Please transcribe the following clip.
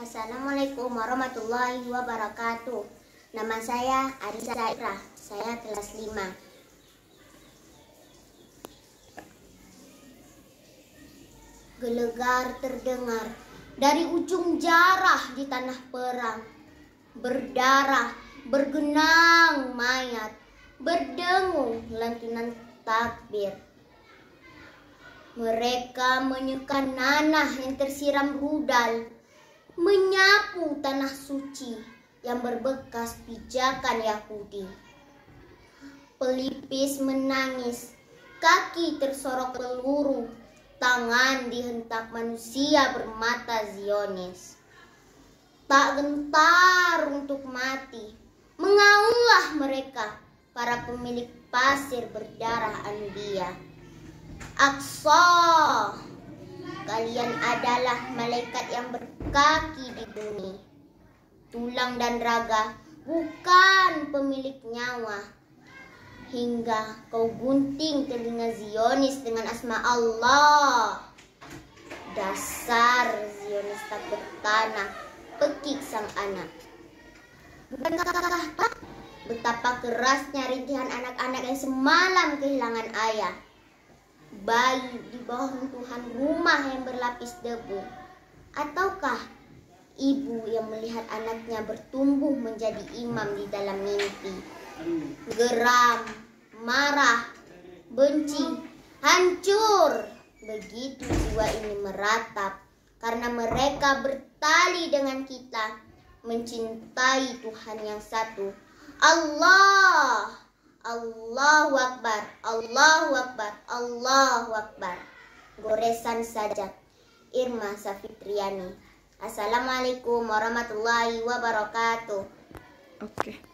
Assalamualaikum warahmatullahi wabarakatuh. Nama saya Arisa Ira. Saya kelas 5. Gelegar terdengar dari ujung jarah di tanah perang. Berdarah, bergenang mayat, berdengung lantunan takbir. Mereka menyekan nanah yang tersiram rudal, menyapu tanah suci yang berbekas pijakan Yahudi. Pelipis menangis, kaki tersorok peluru, tangan dihentak manusia bermata Zionis. Tak gentar untuk mati, mengaumlah mereka, para pemilik pasir berdarah Anbiya. Aqsa, kalian adalah malaikat yang berkaki di bumi. Tulang dan raga, bukan pemilik nyawa. Hingga kau gunting telinga Zionis dengan asma Allah. Dasar Zionis tak bertanah, pekik sang anak. Bukankah betapa kerasnya rintihan anak-anak yang semalam kehilangan ayah? Bayi di bawah runtuhan rumah yang berlapis debu, ataukah ibu yang melihat anaknya bertumbuh menjadi imam di dalam mimpi? Geram, marah, benci, hancur, begitu jiwa ini meratap karena mereka bertali dengan kita, mencintai Tuhan yang satu, Allah. Allahu Akbar, Allahu Akbar, Allahu Akbar. Goresan saja. Irma Safitriani. Assalamualaikum warahmatullahi wabarakatuh. Oke.